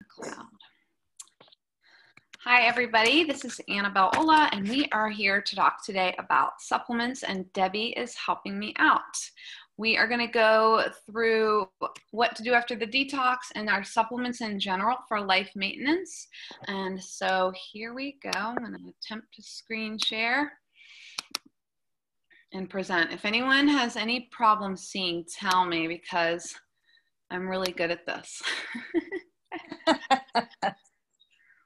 Cloud. Hi everybody, this is Annabelle Ola and we are here to talk today about supplements, and Debbie is helping me out. We are going to go through what to do after the detox and our supplements in general for life maintenance. And so here we go. I'm going to attempt to screen share and present. If anyone has any problem seeing, tell me, because I'm really good at this.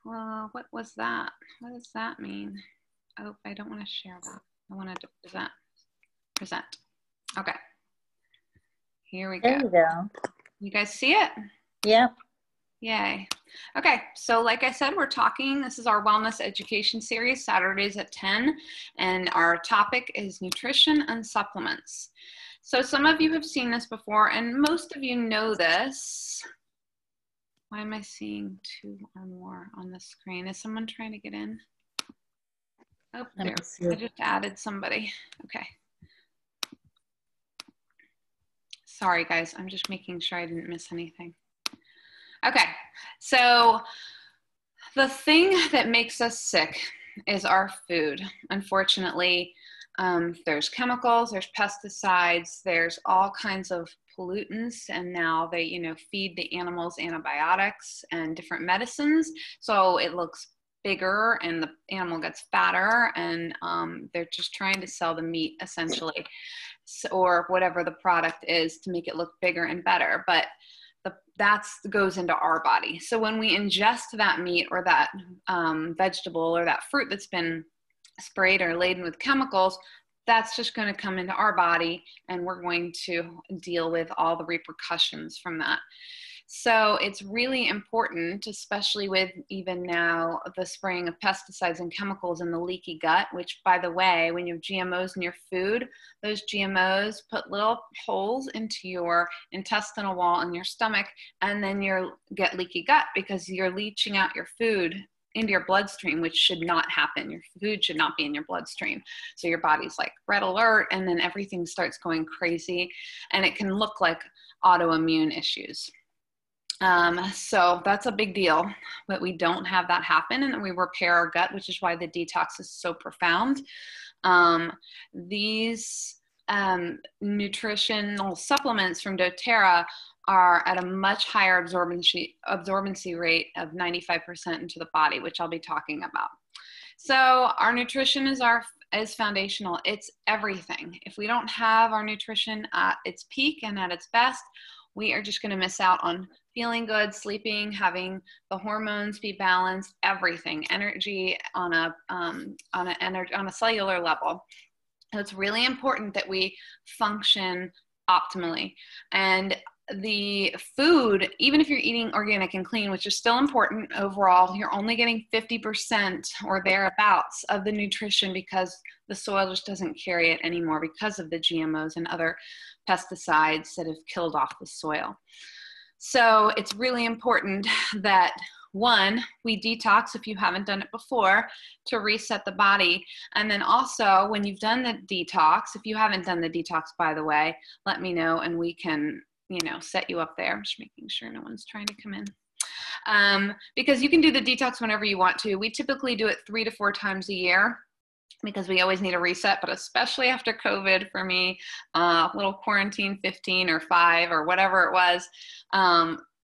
Well, what was that? What does that mean? Oh, I don't want to share that. I wanted to present. Okay. Here we go. There you go. You guys see it? Yep. Yay. Okay, so like I said, we're talking, this is our wellness education series, Saturdays at 10, and our topic is nutrition and supplements. So some of you have seen this before, and most of you know this. Why am I seeing 2 or more on the screen? Is someone trying to get in? Oh, there. I just added somebody. Okay. Sorry, guys. I'm just making sure I didn't miss anything. Okay. So the thing that makes us sick is our food. Unfortunately, there's chemicals, there's pesticides, there's all kinds of pollutants, and now they, feed the animals antibiotics and different medicines. So it looks bigger and the animal gets fatter, and they're just trying to sell the meat essentially, or whatever the product is to make it look bigger and better. But that goes into our body. So when we ingest that meat or that vegetable or that fruit that's been sprayed or laden with chemicals, that's just going to come into our body, and we're going to deal with all the repercussions from that. So it's really important, especially with even now the spraying of pesticides and chemicals in the leaky gut, which, by the way, when you have GMOs in your food, those GMOs put little holes into your intestinal wall in your stomach, and then you get leaky gut because you're leaching out your food into your bloodstream, which should not happen. Your food should not be in your bloodstream. So your body's like red alert, and then everything starts going crazy, and it can look like autoimmune issues. So that's a big deal, but we don't have that happen, and we repair our gut, which is why the detox is so profound. These nutritional supplements from doTERRA are at a much higher absorbency rate of 95% into the body, which I'll be talking about. So our nutrition is foundational. It's everything. If we don't have our nutrition at its peak and at its best, we are just going to miss out on feeling good, sleeping, having the hormones be balanced, everything, energy on a cellular level. So it's really important that we function optimally. And the food, even if you're eating organic and clean, which is still important overall, you're only getting 50% or thereabouts of the nutrition because the soil just doesn't carry it anymore because of the GMOs and other pesticides that have killed off the soil. So it's really important that, one, we detox if you haven't done it before to reset the body. And then also when you've done the detox, if you haven't done the detox, by the way, let me know and we can, set you up there. I'm just making sure no one's trying to come in. Because you can do the detox whenever you want to. We typically do it 3 to 4 times a year, because we always need a reset, but especially after COVID for me, little quarantine 15 or 5 or whatever it was,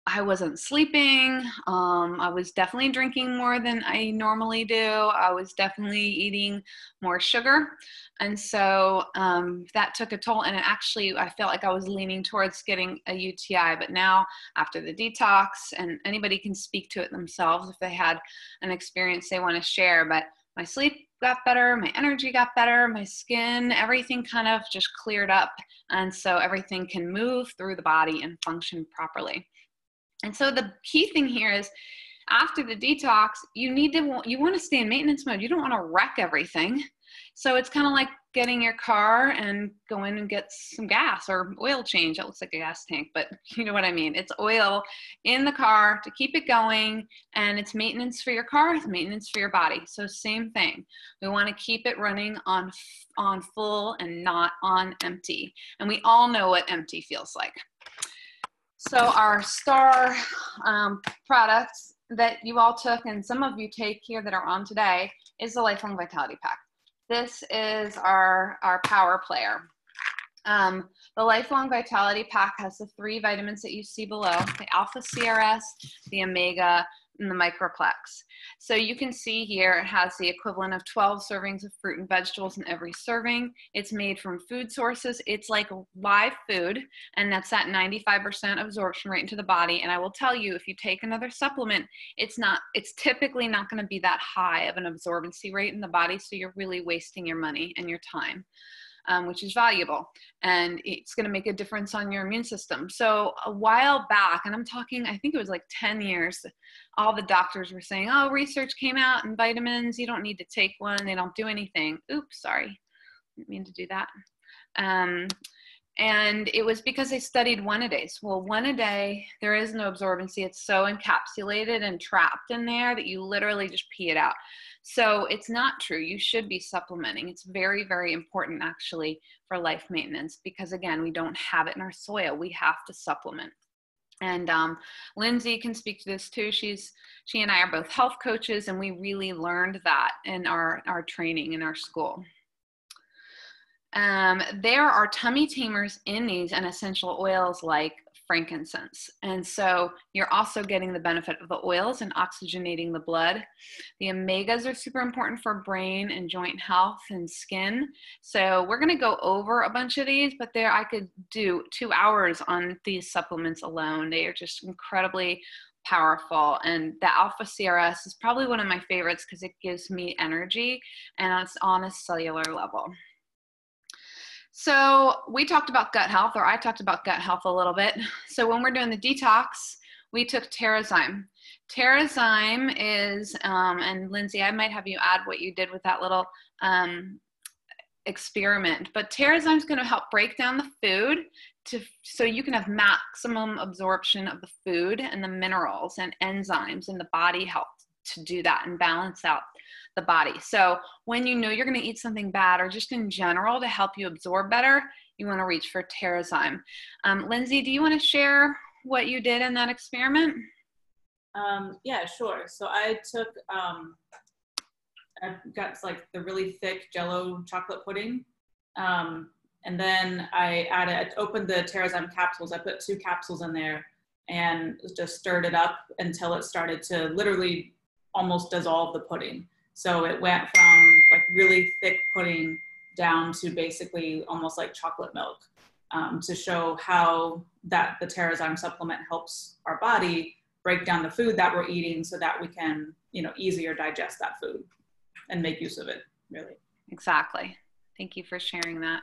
I wasn't sleeping. I was definitely drinking more than I normally do. I was definitely eating more sugar. And so that took a toll. And I felt like I was leaning towards getting a UTI. But now after the detox, and anybody can speak to it themselves if they had an experience they want to share, but my sleep got better, my energy got better, my skin, everything kind of just cleared up. And so everything can move through the body and function properly. And so the key thing here is after the detox, you want to stay in maintenance mode. You don't want to wreck everything. So it's kind of like getting your car and go in and get some gas or oil change. It looks like a gas tank, but you know what I mean. It's oil in the car to keep it going, and it's maintenance for your car, it's maintenance for your body. So same thing. We want to keep it running on full and not on empty. And we all know what empty feels like. So our star products that you all took, and some of you take here that are on today, is the Lifelong Vitality Pack. This is our power player. The Lifelong Vitality Pack has the 3 vitamins that you see below, the Alpha CRS, the Omega, and the Microplex. So you can see here it has the equivalent of 12 servings of fruit and vegetables in every serving. It's made from food sources. It's like live food, and that's at 95% absorption rate into the body. And I will tell you, if you take another supplement, it's typically not going to be that high of an absorbency rate in the body, so you're really wasting your money and your time. Which is valuable, and it's going to make a difference on your immune system. So a while back, and I'm talking, I think it was like 10 years, all the doctors were saying, oh, research came out in vitamins, you don't need to take one, they don't do anything. Oops, sorry, didn't mean to do that. And it was because they studied 1 a day. Well, 1 a day, there is no absorbency. It's so encapsulated and trapped in there that you literally just pee it out. So it's not true. You should be supplementing. It's very, very important actually for life maintenance, because again, we don't have it in our soil. We have to supplement. And Lindsay can speak to this too. She and I are both health coaches, and we really learned that in our training in our school. There are tummy tamers in these and essential oils like frankincense. And so you're also getting the benefit of the oils and oxygenating the blood. The omegas are super important for brain and joint health and skin. So we're going to go over a bunch of these, but I could do 2 hours on these supplements alone. They are just incredibly powerful. And the Alpha CRS is probably one of my favorites because it gives me energy, and it's on a cellular level. So we talked about gut health, or I talked about gut health a little bit. So when we're doing the detox, we took Terrazyme. Terrazyme is, and Lindsay, I might have you add what you did with that little experiment, but Terrazyme is going to help break down the food so you can have maximum absorption of the food and the minerals and enzymes, and the body helps to do that and balance out the body. So when you know you're going to eat something bad, or just in general to help you absorb better, you want to reach for Terrazyme. Lindsay, do you want to share what you did in that experiment? Yeah, sure. So I took, I got like the really thick Jello chocolate pudding. And then I opened the Terrazyme capsules. I put 2 capsules in there and just stirred it up until it started to literally almost dissolve the pudding. So it went from like really thick pudding down to basically almost like chocolate milk, to show how that the Terrazyme supplement helps our body break down the food that we're eating so that we can, easier digest that food and make use of it, really. Exactly. Thank you for sharing that.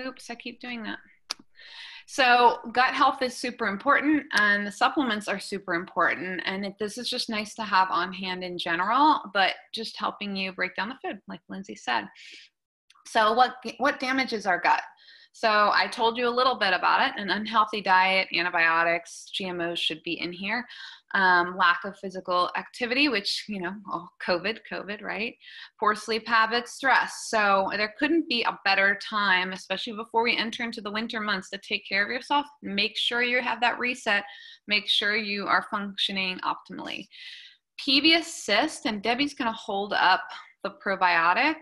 Oops, I keep doing that. So gut health is super important, and the supplements are super important. And this is just nice to have on hand in general, but just helping you break down the food, like Lindsay said. So what damages our gut? So I told you a little bit about it. An unhealthy diet, antibiotics, GMOs should be in here. Lack of physical activity, which, COVID, right? Poor sleep habits, stress. So there couldn't be a better time, especially before we enter into the winter months, to take care of yourself. Make sure you have that reset. Make sure you are functioning optimally. PBS cyst, and Debbie's going to hold up the probiotic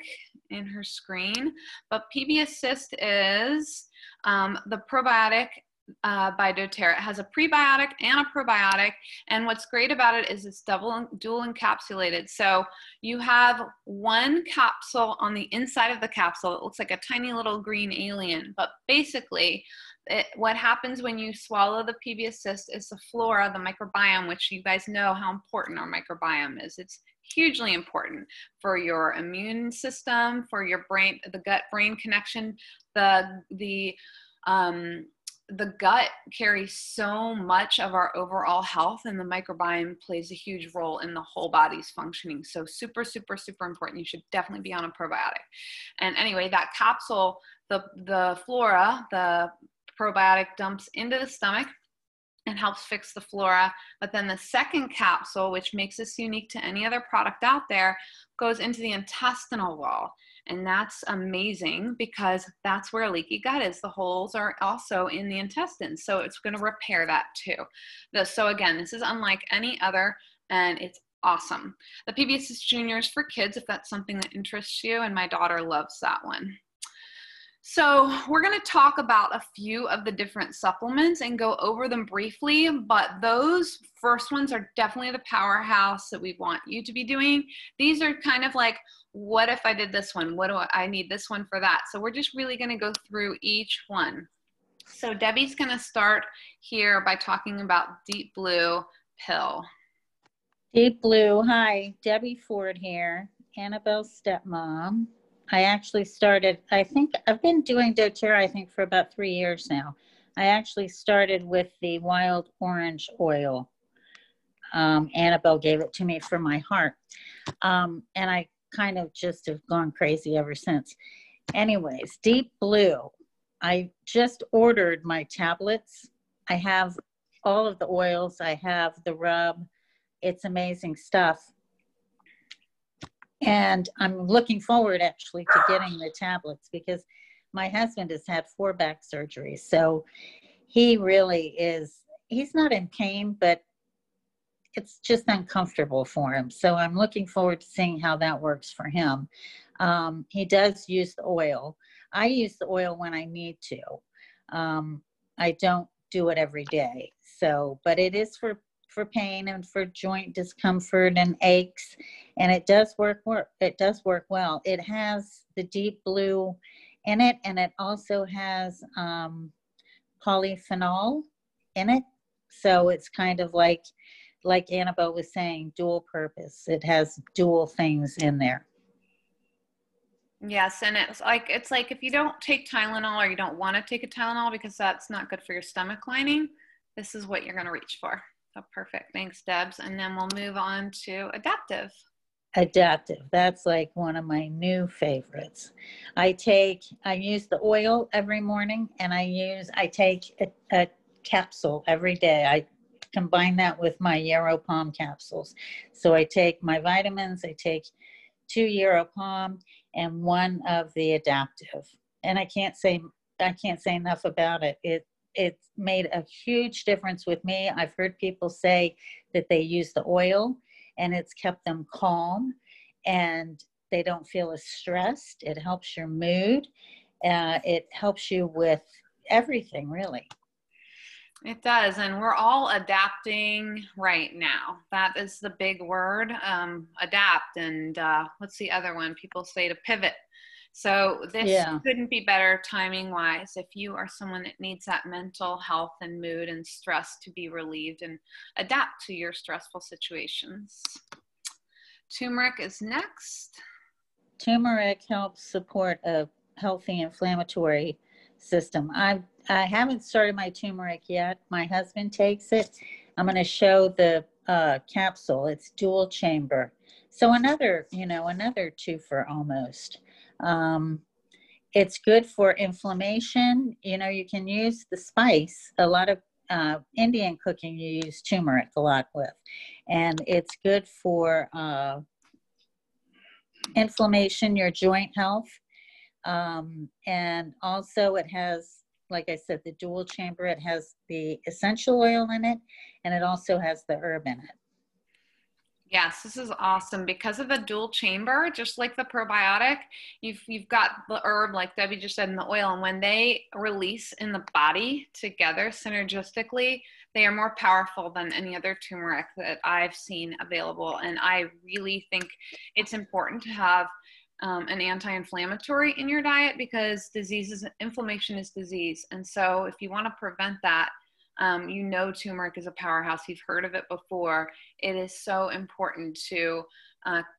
in her screen, but PBS cyst is the probiotic by doTERRA. It has a prebiotic and a probiotic, and what's great about it is it's dual encapsulated. So you have 1 capsule on the inside of the capsule. It looks like a tiny little green alien, but basically what happens when you swallow the PBS cyst is the flora, the microbiome, which you guys know how important our microbiome is. It's hugely important for your immune system, for your brain, the gut-brain connection. The gut carries so much of our overall health, and the microbiome plays a huge role in the whole body's functioning. So super, super, super important. You should definitely be on a probiotic. And anyway, that capsule, the flora, the probiotic dumps into the stomach, and helps fix the flora. But then the second capsule, which makes this unique to any other product out there, goes into the intestinal wall. And that's amazing because that's where leaky gut is. The holes are also in the intestines. So it's going to repair that too. So again, this is unlike any other, and it's awesome. The PBS Junior is for kids if that's something that interests you, and my daughter loves that one. So we're going to talk about a few of the different supplements and go over them briefly, but those first ones are definitely the powerhouse that we want you to be doing. These are kind of like, what if I did this one? What do I need this one for that? So we're just really going to go through each one. So Debbie's going to start here by talking about Deep Blue Pill. Deep Blue, hi, Debbie Ford here, Annabelle's stepmom. I actually started, I think I've been doing doTERRA, I think for about 3 years now. I actually started with the wild orange oil. Annabelle gave it to me for my heart. And I kind of just have gone crazy ever since. Anyways, Deep Blue, I just ordered my tablets. I have all of the oils. I have the rub. It's amazing stuff. And I'm looking forward actually to getting the tablets because my husband has had 4 back surgeries. So he really is, he's not in pain, but it's just uncomfortable for him. So I'm looking forward to seeing how that works for him. He does use the oil. I use the oil when I need to. I don't do it every day. So, but it is for pain and for joint discomfort and aches, and it does work. It does work well. It has the Deep Blue in it, and it also has polyphenol in it. So it's kind of like Annabelle was saying, dual purpose. It has dual things in there. Yes, and it's like if you don't take Tylenol or you don't want to take a Tylenol because that's not good for your stomach lining, this is what you're going to reach for. Oh, perfect. Thanks, Debs. And then we'll move on to Adaptive. Adaptive. That's like one of my new favorites. I use the oil every morning, and I take a capsule every day. I combine that with my Yarrow Palm capsules. So I take my vitamins, I take 2 Yarrow Palm and 1 of the Adaptive. And I can't say enough about it. It's made a huge difference with me. I've heard people say that they use the oil and it's kept them calm and they don't feel as stressed. It helps your mood. It helps you with everything, really. It does, and we're all adapting right now. That is the big word, adapt. And what's the other one? People say to pivot. So this couldn't be better timing-wise if you are someone that needs that mental health and mood and stress to be relieved and adapt to your stressful situations. Turmeric is next. Turmeric helps support a healthy inflammatory system. I haven't started my turmeric yet. My husband takes it. I'm going to show the capsule. It's dual chamber. So another 2 for almost. It's good for inflammation. You can use the spice. A lot of Indian cooking, you use turmeric a lot with. And it's good for inflammation, your joint health. And also it has, like I said, the dual chamber. It has the essential oil in it, and it also has the herb in it. Yes, this is awesome because of the dual chamber, just like the probiotic, you've got the herb, like Debbie just said, in the oil, and when they release in the body together synergistically, they are more powerful than any other turmeric that I've seen available. And I really think it's important to have an anti-inflammatory in your diet because inflammation is disease. And so if you want to prevent that, turmeric is a powerhouse. You've heard of it before. It is so important to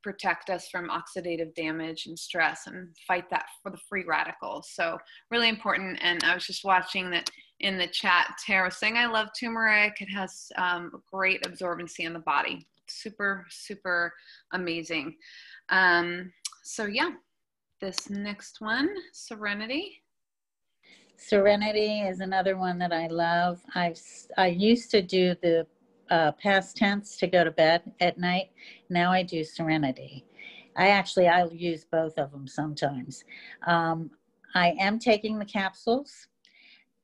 protect us from oxidative damage and stress and fight that for the free radicals. So really important. And I was just watching that in the chat, Terra was saying, I love turmeric. It has great absorbency in the body. Super, super amazing. So yeah, this next one, Serenity. Serenity is another one that I love. I used to do the past tense to go to bed at night. Now I do Serenity. I'll use both of them sometimes. I am taking the capsules,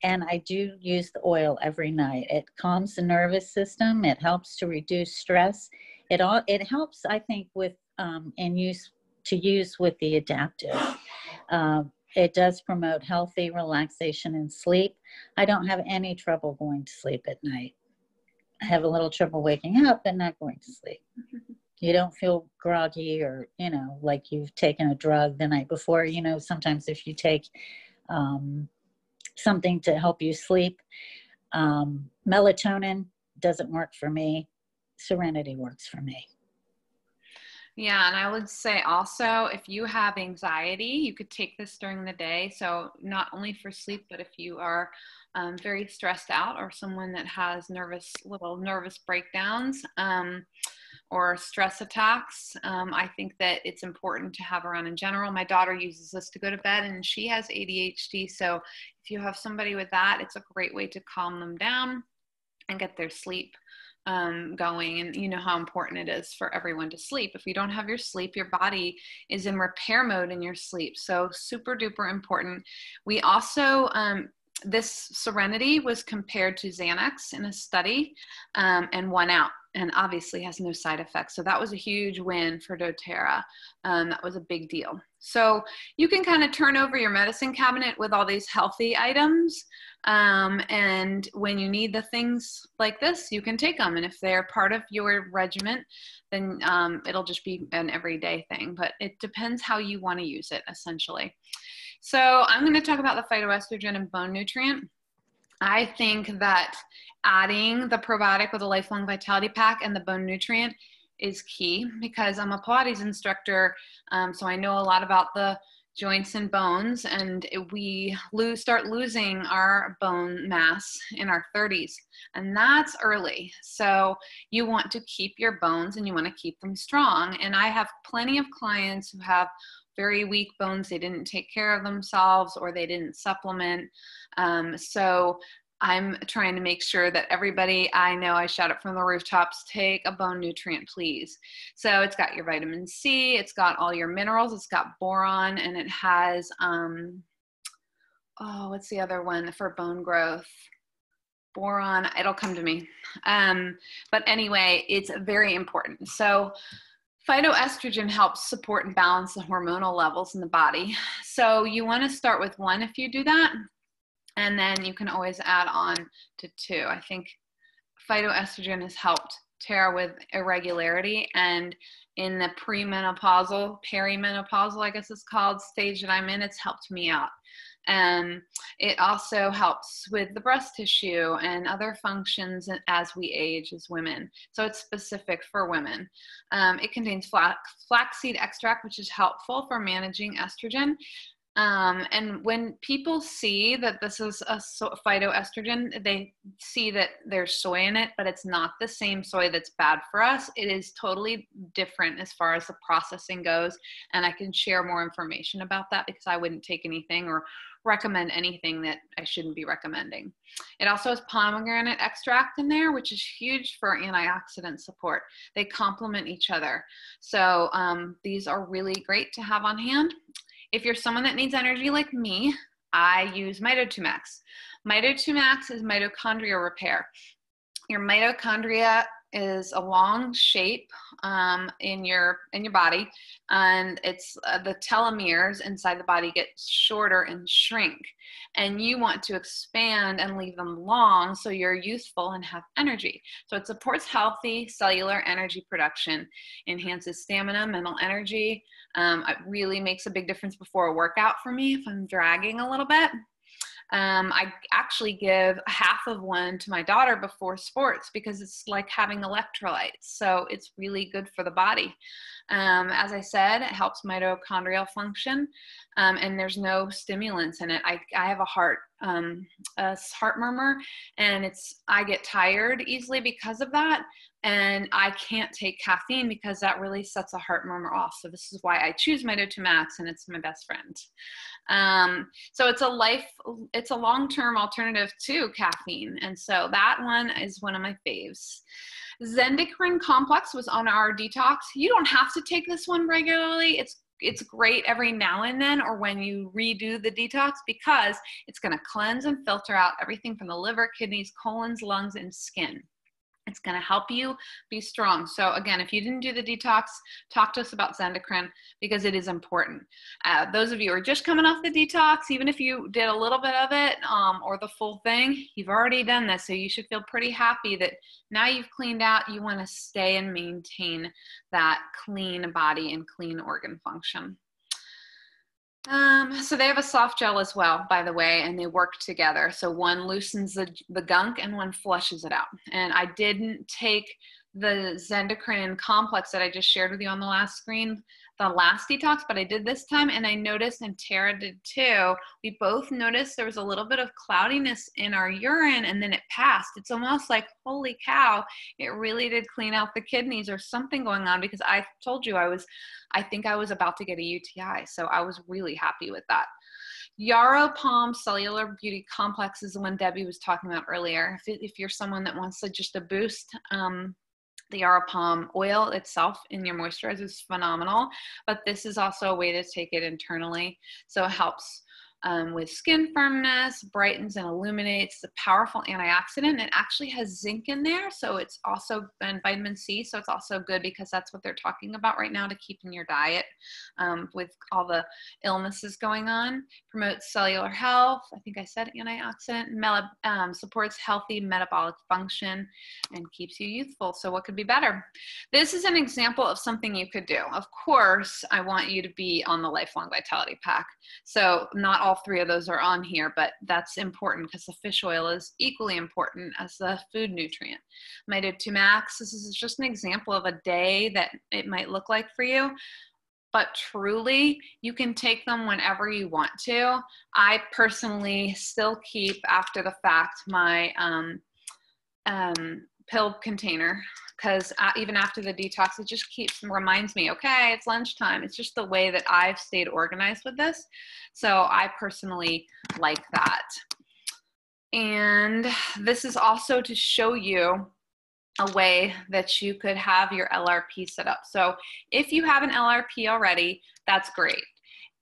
and I do use the oil every night. It calms the nervous system. It helps to reduce stress. It helps, I think, with use with the adaptive. It does promote healthy relaxation and sleep. I don't have any trouble going to sleep at night. I have a little trouble waking up and not going to sleep. You don't feel groggy or, like you've taken a drug the night before. Sometimes if you take something to help you sleep, melatonin doesn't work for me. Serenity works for me. Yeah, and I would say also, if you have anxiety, you could take this during the day. So not only for sleep, but if you are very stressed out or someone that has little nervous breakdowns or stress attacks, I think that it's important to have around in general. My daughter uses this to go to bed, and she has ADHD. So if you have somebody with that, it's a great way to calm them down and get their sleep going. And you know how important it is for everyone to sleep. If you don't have your sleep, your body is in repair mode in your sleep. So super duper important. We also, this Serenity was compared to Xanax in a study and won out, and obviously has no side effects. So that was a huge win for doTERRA. That was a big deal. So you can kind of turn over your medicine cabinet with all these healthy items. And when you need the things like this, you can take them. And if they're part of your regimen, then it'll just be an everyday thing. But it depends how you want to use it, essentially. So I'm going to talk about the phytoestrogen and bone nutrient. I think that adding the probiotic with a lifelong vitality pack and the bone nutrient is key, because I'm a Pilates instructor. So I know a lot about the joints and bones, and we start losing our bone mass in our 30s, and that's early. So you want to keep your bones and you want to keep them strong. And I have plenty of clients who have very weak bones. They didn't take care of themselves or they didn't supplement. So I'm trying to make sure that everybody I know, I shout it from the rooftops, take a bone nutrient, please. So it's got your vitamin C, it's got all your minerals, it's got boron, and it has, what's the other one for bone growth? Boron, it'll come to me. But anyway, it's very important. So phytoestrogen helps support and balance the hormonal levels in the body. So you want to start with one if you do that. And then you can always add on to two. I think phytoestrogen has helped Terra with irregularity, and in the premenopausal, perimenopausal, I guess it's called, stage that I'm in, it's helped me out. It also helps with the breast tissue and other functions as we age as women. So it's specific for women. It contains flaxseed extract, which is helpful for managing estrogen. And when people see that this is a phytoestrogen, they see that there's soy in it, but it's not the same soy that's bad for us. It is totally different as far as the processing goes. And I can share more information about that, because I wouldn't take anything or recommend anything that I shouldn't be recommending. It also has pomegranate extract in there, which is huge for antioxidant support. They complement each other. So these are really great to have on hand. If you're someone that needs energy like me, I use Mito2 Max. Mito2 Max is mitochondria repair. Your mitochondria is a long shape in your body, and it's the telomeres inside the body get shorter and shrink, and you want to expand and leave them long so you're youthful and have energy. So it supports healthy cellular energy production, enhances stamina, mental energy. It really makes a big difference before a workout for me if I'm dragging a little bit. I actually give half of one to my daughter before sports, because it's like having electrolytes. So it's really good for the body. As I said, it helps mitochondrial function, and there's no stimulants in it. I have a heart murmur, and I get tired easily because of that. and I can't take caffeine because that really sets a heart murmur off. So this is why I choose my Detox Max, and it's my best friend. So it's a long-term alternative to caffeine. And so that one is one of my faves. Zendocrine complex was on our detox. You don't have to take this one regularly. It's great every now and then, or when you redo the detox, because it's going to cleanse and filter out everything from the liver, kidneys, colons, lungs, and skin. It's going to help you be strong. So again, if you didn't do the detox, talk to us about Zendocrine, because it is important. Those of you who are just coming off the detox, even if you did a little bit of it or the full thing, you've already done this. So you should feel pretty happy that now you've cleaned out. You want to stay and maintain that clean body and clean organ function. So they have a soft gel as well, by the way, and they work together. So one loosens the gunk and one flushes it out. And I didn't take the Zendocrine complex that I just shared with you on the last screen, the last detox, but I did this time, and I noticed, and Terra did too, we both noticed there was a little bit of cloudiness in our urine, and then it passed. It's almost like, holy cow, it really did clean out the kidneys or something going on, because I told you I think I was about to get a UTI, so I was really happy with that. Yarrow Palm Cellular Beauty Complex is the one Debbie was talking about earlier. If you're someone that wants just a boost, the Yarrow Palm oil itself in your moisturizer is phenomenal, but this is also a way to take it internally. So it helps with skin firmness, brightens and illuminates, the powerful antioxidant. It actually has zinc in there, so it's also, and vitamin C, so it's also good because that's what they're talking about right now to keep in your diet with all the illnesses going on. Promotes cellular health, I think I said antioxidant, supports healthy metabolic function, and keeps you youthful. So what could be better? This is an example of something you could do. Of course, I want you to be on the Lifelong Vitality Pack. So not all three of those are on here, but that's important because the fish oil is equally important as the food nutrient. My Detox Max, this is just an example of a day that it might look like for you, but truly you can take them whenever you want to. I personally still keep, after the fact, my pill container, because even after the detox, it just reminds me, okay, it's lunchtime. It's just the way that I've stayed organized with this. So I personally like that. And this is also to show you a way that you could have your LRP set up. So if you have an LRP already, that's great.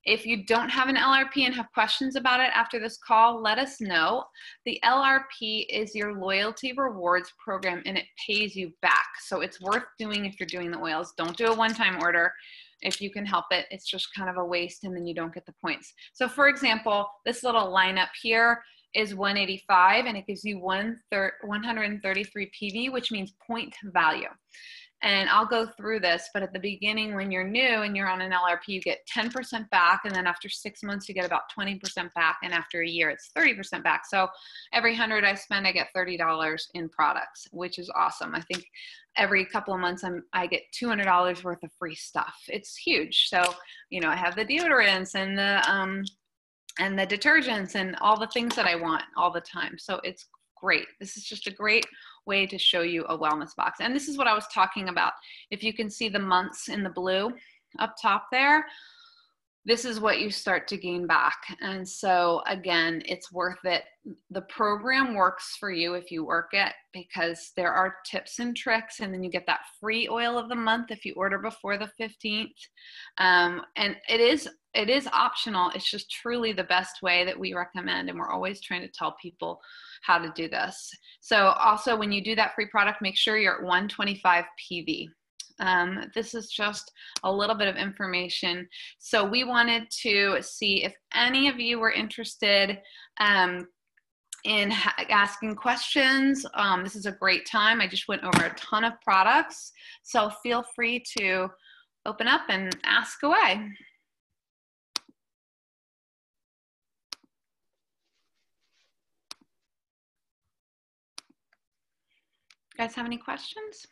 If you don't have an LRP and have questions about it after this call, let us know. The LRP is your loyalty rewards program, and it pays you back. So it's worth doing if you're doing the oils. Don't do a one-time order if you can help it. It's just kind of a waste, and then you don't get the points. So for example, this little lineup here is 185, and it gives you 133 PV, which means point value. And I'll go through this, but at the beginning, when you're new and you're on an LRP, you get 10% back. And then after 6 months, you get about 20% back. And after a year, it's 30% back. So every 100 I spend, I get $30 in products, which is awesome. I think every couple of months, I get $200 worth of free stuff. It's huge. So, you know, I have the deodorants and the detergents and all the things that I want all the time. So it's great. This is just a great way to show you a wellness box. And this is what I was talking about. If you can see the months in the blue up top there, this is what you start to gain back. And so again, it's worth it. The program works for you if you work it, because there are tips and tricks, and then you get that free oil of the month if you order before the 15th. And it is optional. It's just truly the best way that we recommend, and we're always trying to tell people how to do this. So also, when you do that free product, make sure you're at 125 PV. This is just a little bit of information. So we wanted to see if any of you were interested in asking questions. This is a great time. I just went over a ton of products, so feel free to open up and ask away. You guys have any questions?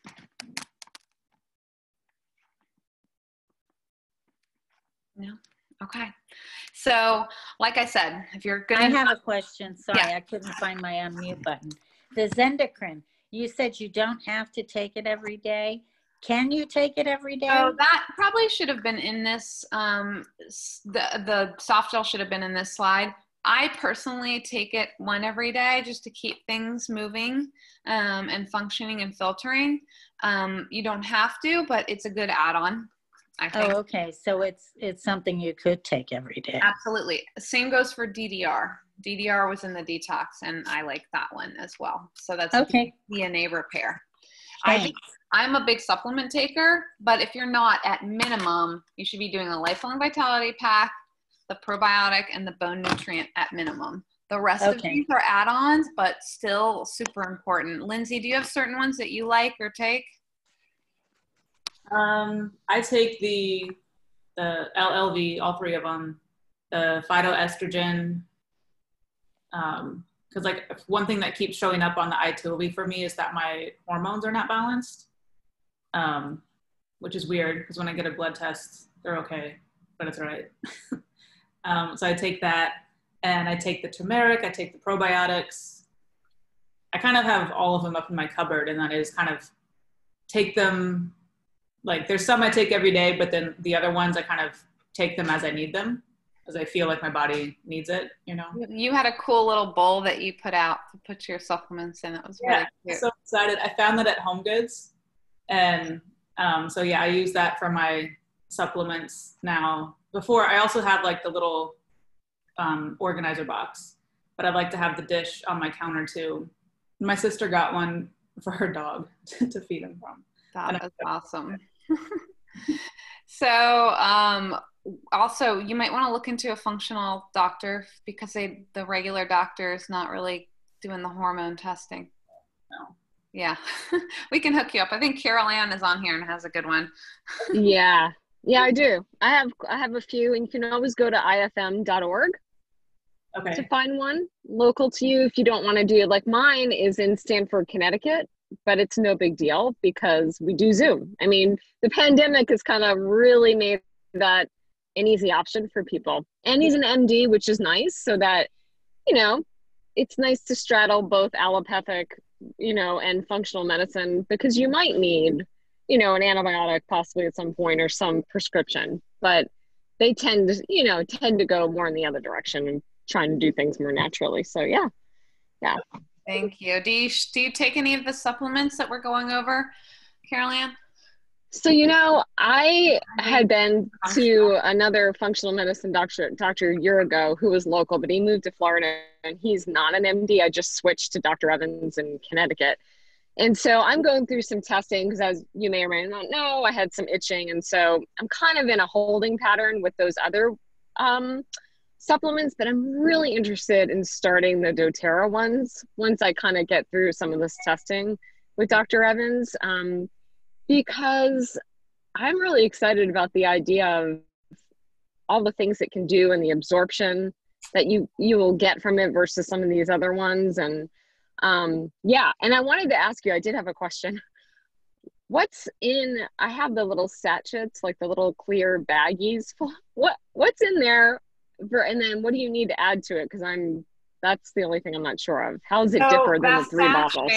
No? Okay. So, like I said, if you're gonna— I have a question. Sorry, Yeah. I couldn't find my unmute button. The Zendocrine, you said you don't have to take it every day. Can you take it every day? So that probably should have been in this, the soft gel should have been in this slide. I personally take it one every day just to keep things moving and functioning and filtering. You don't have to, but it's a good add-on, I think. Oh, okay. So it's something you could take every day. Absolutely. Same goes for DDR. DDR was in the Detox, and I like that one as well. So that's okay. DNA repair. Thanks. I'm a big supplement taker, but if you're not, at minimum, you should be doing a lifelong vitality pack, the probiotic, and the bone nutrient at minimum. The rest of these are add-ons, but still super important. Lindsay, do you have certain ones that you like or take? I take the LLV, all three of them, the phytoestrogen, because like one thing that keeps showing up on the iTubi for me is that my hormones are not balanced, which is weird because when I get a blood test, they're okay, but it's all right. So I take that, and I take the turmeric, I take the probiotics. I kind of have all of them up in my cupboard, and that is kind of take them, like there's some I take every day, but then the other ones I kind of take them as I need them, as I feel like my body needs it, you know? You had a cool little bowl that you put out to put your supplements in. It was really cute. I'm so excited. I found that at Home Goods. And so yeah, I use that for my supplements now. Before, I also have like the little organizer box, but I like to have the dish on my counter too. My sister got one for her dog to feed him from. That is awesome. So also you might want to look into a functional doctor because the regular doctor is not really doing the hormone testing. No. Yeah. We can hook you up. I think Carol Ann is on here and has a good one. Yeah, I do. I have a few, and you can always go to ifm.org to find one local to you if you don't want to do it. Like mine is in Stamford, Connecticut, but it's no big deal because we do Zoom. I mean, the pandemic has kind of really made that an easy option for people. And he's an MD, which is nice, so that, you know, it's nice to straddle both allopathic, you know, and functional medicine, because you might need, you know, an antibiotic possibly at some point or some prescription, but they tend to go more in the other direction and trying to do things more naturally. So yeah. Thank you. Do you take any of the supplements that we're going over, Carol Ann? So, you know, I had been to another functional medicine doctor a year ago who was local, but he moved to Florida and he's not an MD. I just switched to Dr. Evans in Connecticut. And so I'm going through some testing because, as you may or may not know, I had some itching. And so I'm kind of in a holding pattern with those other supplements, but I'm really interested in starting the doTERRA ones once I kind of get through some of this testing with Dr. Evans. Because I'm really excited about the idea of all the things it can do and the absorption that you will get from it versus some of these other ones. And and I wanted to ask you, I did have a question. I have the little sachets, like the little clear baggies. What's in there and then what do you need to add to it? Because that's the only thing I'm not sure of. How does it differ than the 3 bottles?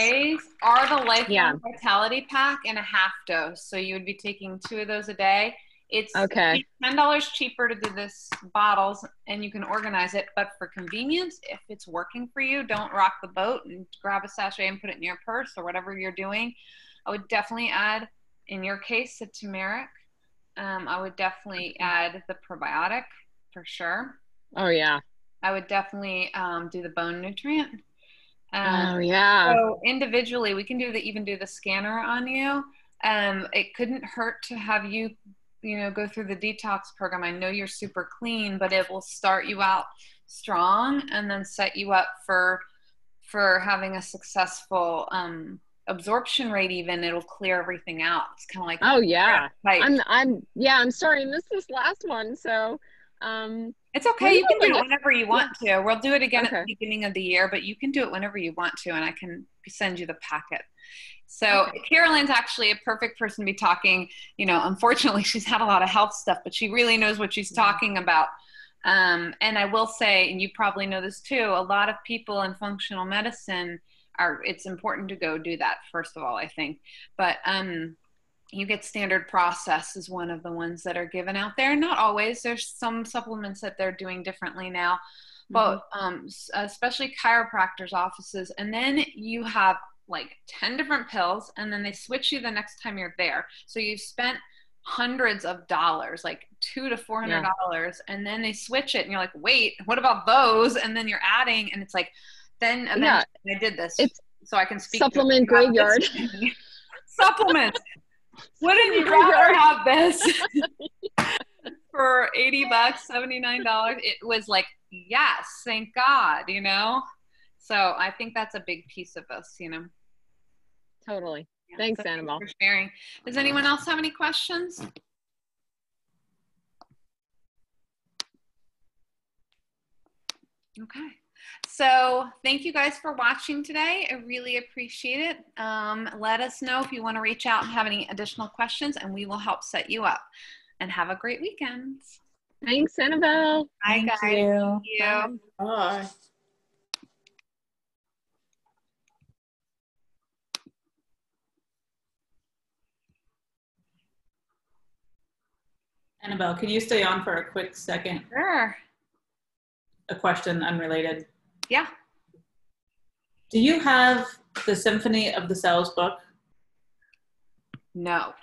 Are the Lifelong Vitality Pack in a half dose. So you would be taking 2 of those a day. It's $10 cheaper to do this bottles, and you can organize it. But for convenience, if it's working for you, don't rock the boat and grab a sachet and put it in your purse or whatever you're doing. I would definitely add, in your case, the turmeric. I would definitely add the probiotic for sure. Oh, yeah. I would definitely do the bone nutrient. So individually, we can even do the scanner on you. It couldn't hurt to have you, go through the detox program. I know you're super clean, but it will start you out strong and then set you up for having a successful absorption rate. Even it'll clear everything out. It's kind of like I'm sorry I missed this last one. So it's okay. You can do it whenever you want to. We'll do it again at the beginning of the year, but you can do it whenever you want to, and I can send you the packet. So Carolyn's actually a perfect person to be talking. Unfortunately, she's had a lot of health stuff, but she really knows what she's talking about. And I will say, and you probably know this too, a lot of people in functional medicine it's important to go do that first of all, I think. But you get Standard Process is one of the ones that are given out there. Not always. There's some supplements that they're doing differently now, but especially chiropractors' offices. And then you have like 10 different pills, and then they switch you the next time you're there. So you've spent hundreds of dollars, like $200 to $400, and then they switch it, and you're like, wait, what about those? And then you're adding, and it's like, then eventually I did this, so I can speak. Supplement graveyard. Supplements. Wouldn't you rather have this for $80, $79? It was like, yes, thank God, you know? So I think that's a big piece of this, you know? Totally. Yeah, Thanks, so Annabelle. for sharing. Does anyone else have any questions? Okay. So thank you guys for watching today. I really appreciate it. Let us know if you want to reach out and have any additional questions, and we will help set you up. And have a great weekend. Thanks, Annabelle. Bye, guys. Thank you. Thank you. Bye. Annabelle, can you stay on for a quick second? Sure. A question unrelated. Yeah. Do you have the Symphony of the Cells book? No.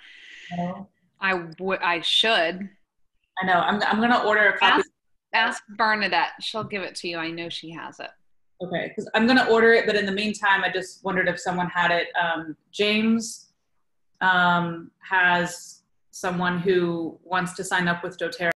No. I should. I know. I'm going to order a copy. Ask Bernadette. She'll give it to you. I know she has it. Okay, because I'm going to order it, but in the meantime, I just wondered if someone had it. James has someone who wants to sign up with doTERRA.